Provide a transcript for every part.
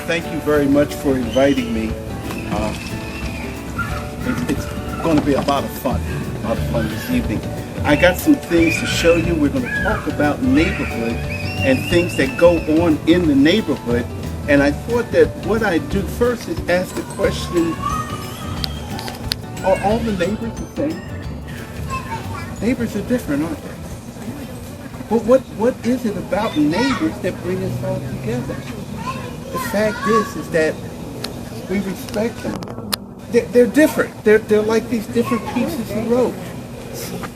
thank you very much for inviting me. It's going to be a lot of fun this evening. I got some things to show you. We're going to talk about neighborhood and things that go on in the neighborhood. And I thought that what I'd do first is ask the question, are all the neighbors the same? Neighbors are different, aren't they? But what is it about neighbors that bring us all together? The fact is that we respect them. They're different. They're like these different pieces of rope.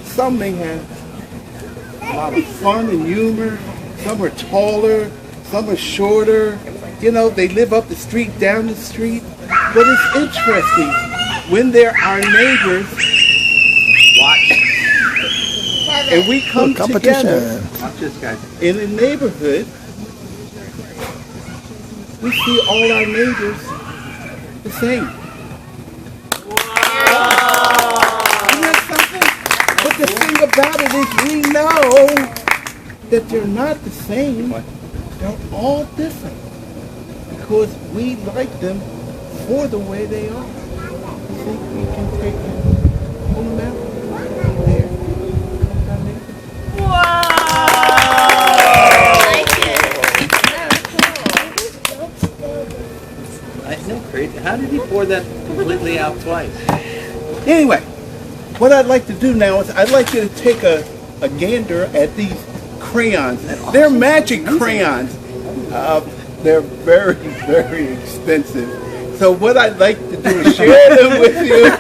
Some may have a lot of fun and humor. Some are taller. Some are shorter. You know, they live up the street, down the street. But it's interesting when they're our neighbors. Watch. And we come together in a neighborhood. We see all our neighbors the same. Isn't that something? But the thing about it is we know that they're not the same. They're all different. Because we like them for the way they are. You think we can take them, pull them out? There. Wow! No, crazy. How did he pour that completely out twice? Anyway, what I'd like to do now is I'd like you to take a gander at these crayons. They're magic crayons. They're very, very expensive. So what I'd like to do is share them with you.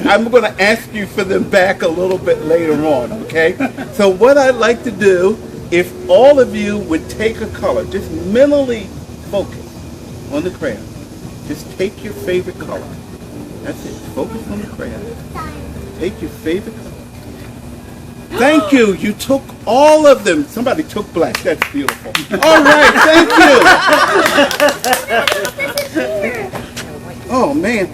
I'm going to ask you for them back a little bit later on, okay? So what I'd like to do, if all of you would take a color, just mentally focus on the crayon. Just take your favorite color. That's it. Focus on the crayon. Take your favorite color. Thank you. You took all of them. Somebody took black. That's beautiful. All right. Thank you. Oh, man.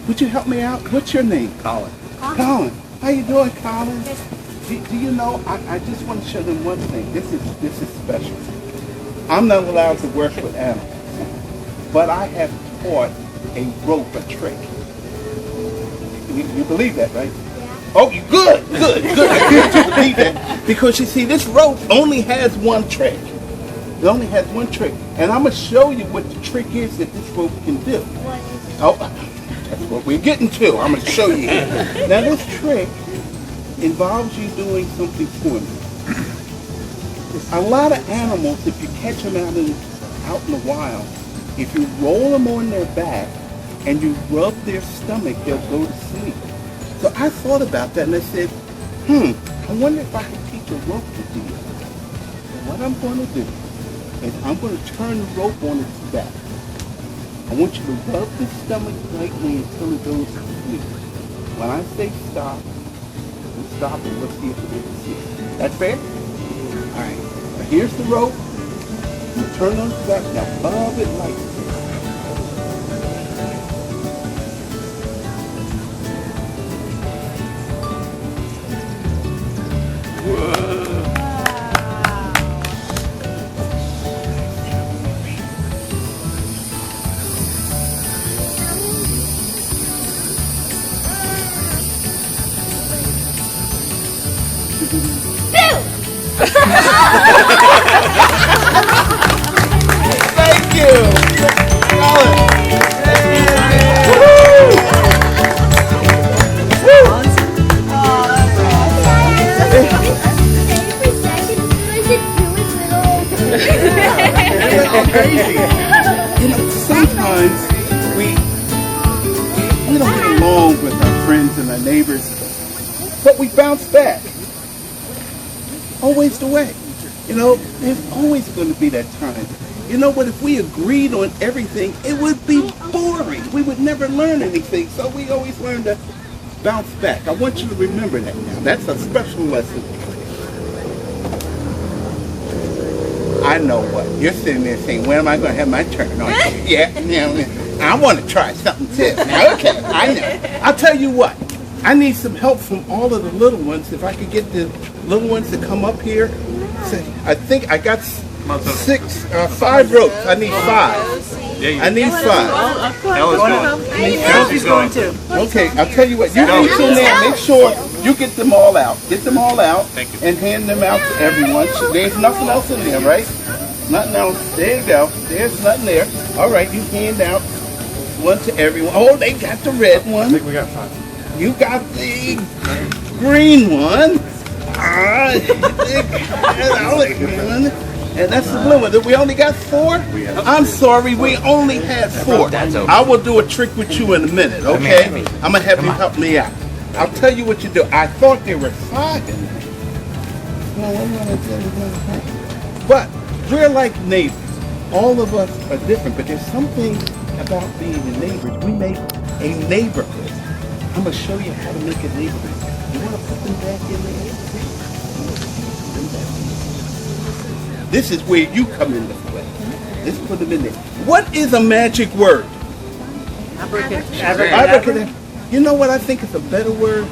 Would you help me out? What's your name? Colin. Colin. How you doing, Colin? Do you know, I just want to show them one thing. This is special. I'm not allowed to work with animals, but I have taught a rope a trick. You believe that, right? Yeah. Oh, you good. I get you believe that. Because you see, this rope only has one trick. It only has one trick. And I'm going to show you what the trick is that this rope can do. What is it? Oh, that's what we're getting to. I'm going to show you here. Now, this trick involves you doing something for me. A lot of animals, if you catch them out in the wild, if you roll them on their back and you rub their stomach, they'll go to sleep. So I thought about that and I said, I wonder if I could teach a rope to do that. So what I'm going to do is I'm going to turn the rope on its back. I want you to rub the stomach lightly until it goes to sleep. When I say stop, you stop and let's see if it gets asleep. That's fair? All right. Now here's the rope. You turn on its back. Now rub it lightly. Thank you. Crazy. You know, sometimes we don't get along with our friends and our neighbors, but we bounce back. Always the way. You know, there's always going to be that time. You know what, if we agreed on everything, it would be boring. We would never learn anything. So we always learn to bounce back. I want you to remember that now. That's a special lesson. I know what. You're sitting there saying, when am I going to have my turn? Yeah, I want to try something too. Now, okay, I know. I'll tell you what. I need some help from all of the little ones. If I could get the little ones to come up here. So I think I got 5 ropes. I need 5. I need 5. Elsie's going to. Okay, I'll tell you what. You reach in there. Make sure you get them all out. Get them all out and hand them out to everyone. There's nothing else in there, right? Nothing else. There you go. There's nothing there. All right, you hand out one to everyone. Oh, they got the red one. I think we got 5. You got the green one. And that's the blue one. We only got 4? I'm sorry, we only had 4. I will do a trick with you in a minute, okay? I'm going to have you help me out. I'll tell you what you do. I thought there were 5 in there. But we're like neighbors. All of us are different, but there's something about being a neighbor. We make a neighborhood. I'm going to show you how to make a neighborhood. You want to put them back in there? This is where you come into play. Let's put them in there. What is a magic word? Abracadabra. You know what I think is a better word?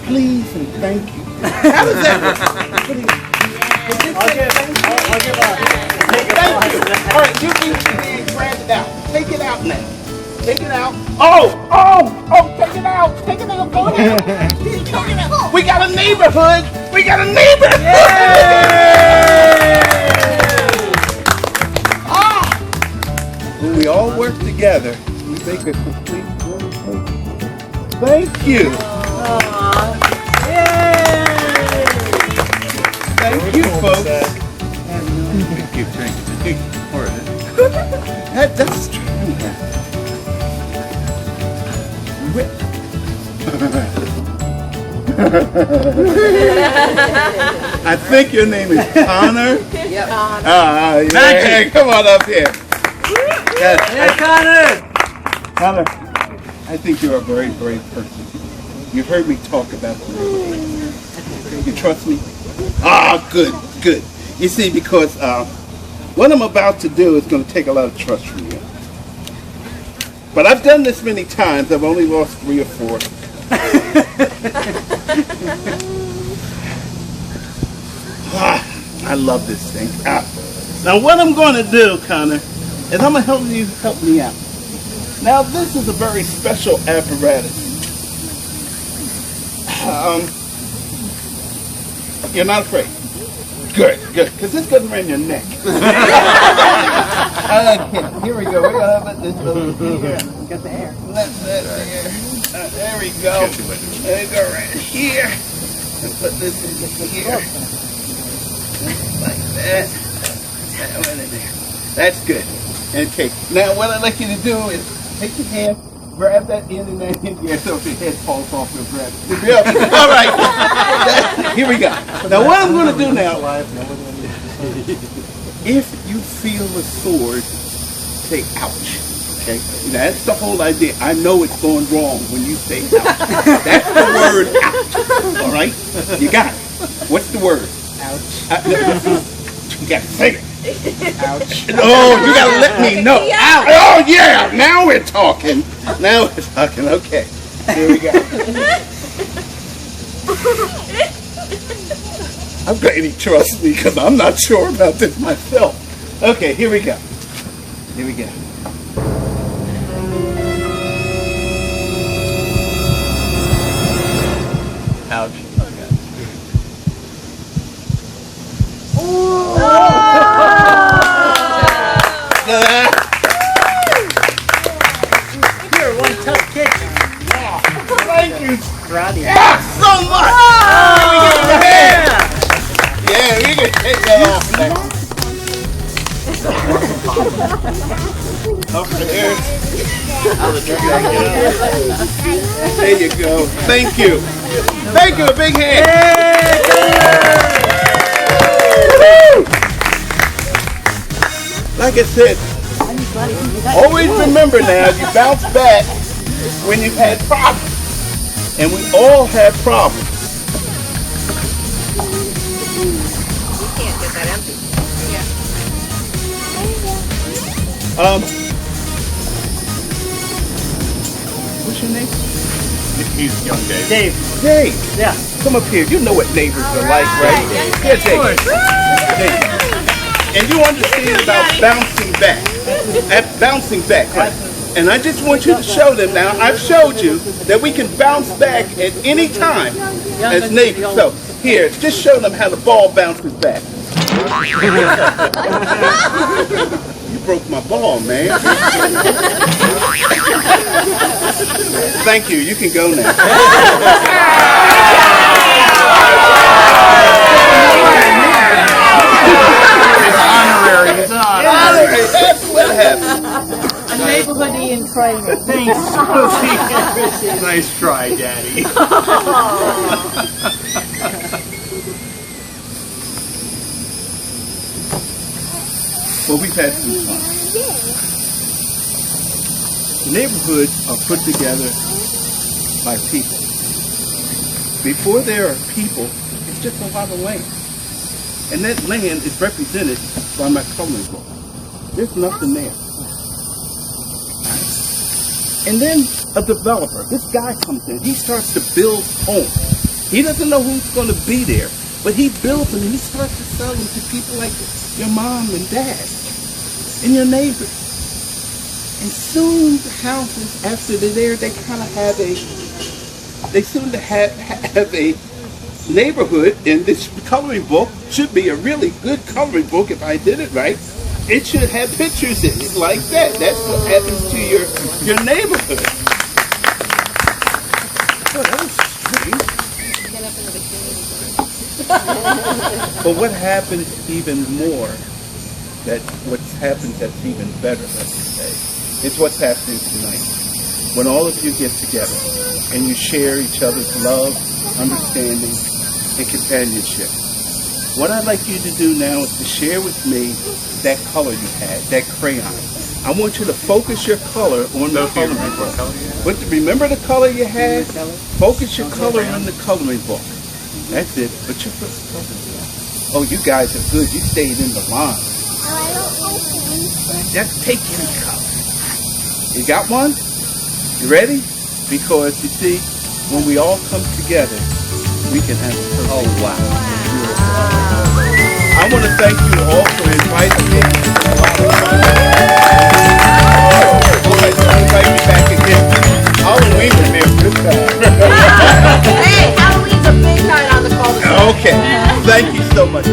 Please and thank you. How does that work? I'll give up. Thank you. All right, you can grab it out. Take it out now. Take it out. Oh, take it out. Take it out. Go ahead. Take it out. We got a neighborhood. We got a neighborhood. When we all work together, we make a complete neighborhood. Thank you. Thank you, folks. That's true. I think your name is Connor. Yep. Yeah. Come on up here. Hey, Connor! Connor, I think you're a very brave person. You've heard me talk about the neighborhood. You trust me? Good. You see, because what I'm about to do is going to take a lot of trust from you. But I've done this many times. I've only lost 3 or 4. I love this thing. Now what I'm going to do, Connor, is I'm going to help you help me out. Now this is a very special apparatus. You're not afraid? Good, because this goes around your neck. Okay, here we go. We're going to let this over here. Got the air. There we go. There we go right here. And put this in here. Like that. That one in there. That's good. Okay. Now what I'd like you to do is take your hand, grab that end and that end here so if your head falls off, you'll grab it. All right. Here we go. Now what I'm going to do now, if you feel a sword, say ouch. Okay? Now, that's the whole idea. I know it's going wrong when you say ouch. That's the word ouch. All right? You got it. What's the word? Ouch. You got to say it. Ouch. Oh, you got to let me know. Ouch. Oh, yeah. Now we're talking. Now we're talking. Okay. Here we go. I'm glad he trusts me because I'm not sure about this myself. Okay, here we go. Here we go. Ouch. You're one tough kid. Thank you. Yeah, so much. Yeah, we can take that off now. Up there. There you go. Thank you. Thank you. A big hand. Like I said, always remember now, you bounce back when you've had problems. And we all have problems. You can't get that empty. What's your name? He's young Dave. Dave. Yeah. Come up here. You know what neighbors are like, right? Yeah, Dave. And you understand about bouncing back. Bouncing back, right? And I just want you to show them now. I've showed you that we can bounce back at any time as neighbors. So here, just show them how the ball bounces back. You broke my ball, man. Thank you. You can go now. It's honorary. That's what happened. A neighborhood in training. Thanks. Nice try, Daddy. Well, we've had some fun. Neighborhoods are put together by people. Before there are people, it's just a lot of land. And that land is represented by my coloring book. There's nothing there. Right? And then a developer, this guy comes in, he starts to build homes. He doesn't know who's going to be there, but he builds them and he starts to sell them to people like your mom and dad and your neighbors. And soon the houses, after they're there, they kind of have a neighborhood. And this coloring book should be a really good coloring book if I did it right. It should have pictures in it like that. That's what happens to your neighborhood. Oh, that was strange. But what happens even more, what's happened that's even better, let's say, is what's happening tonight. When all of you get together and you share each other's love, understanding, and companionship. What I'd like you to do now is to share with me that color you had, that crayon. I want you to focus your color on the coloring book. But remember the color you had? Focus your color on the coloring book. That's it. But your first color. Oh, you guys are good. You stayed in the line. Just take any color. You got one? You ready? Because you see, when we all come together, we can have a perfect. Oh, wow. I want to thank you all for inviting me. I'll invite you back again. Halloween will be a good time. Hey, Halloween's a big night on the call. Okay. Thank you so much.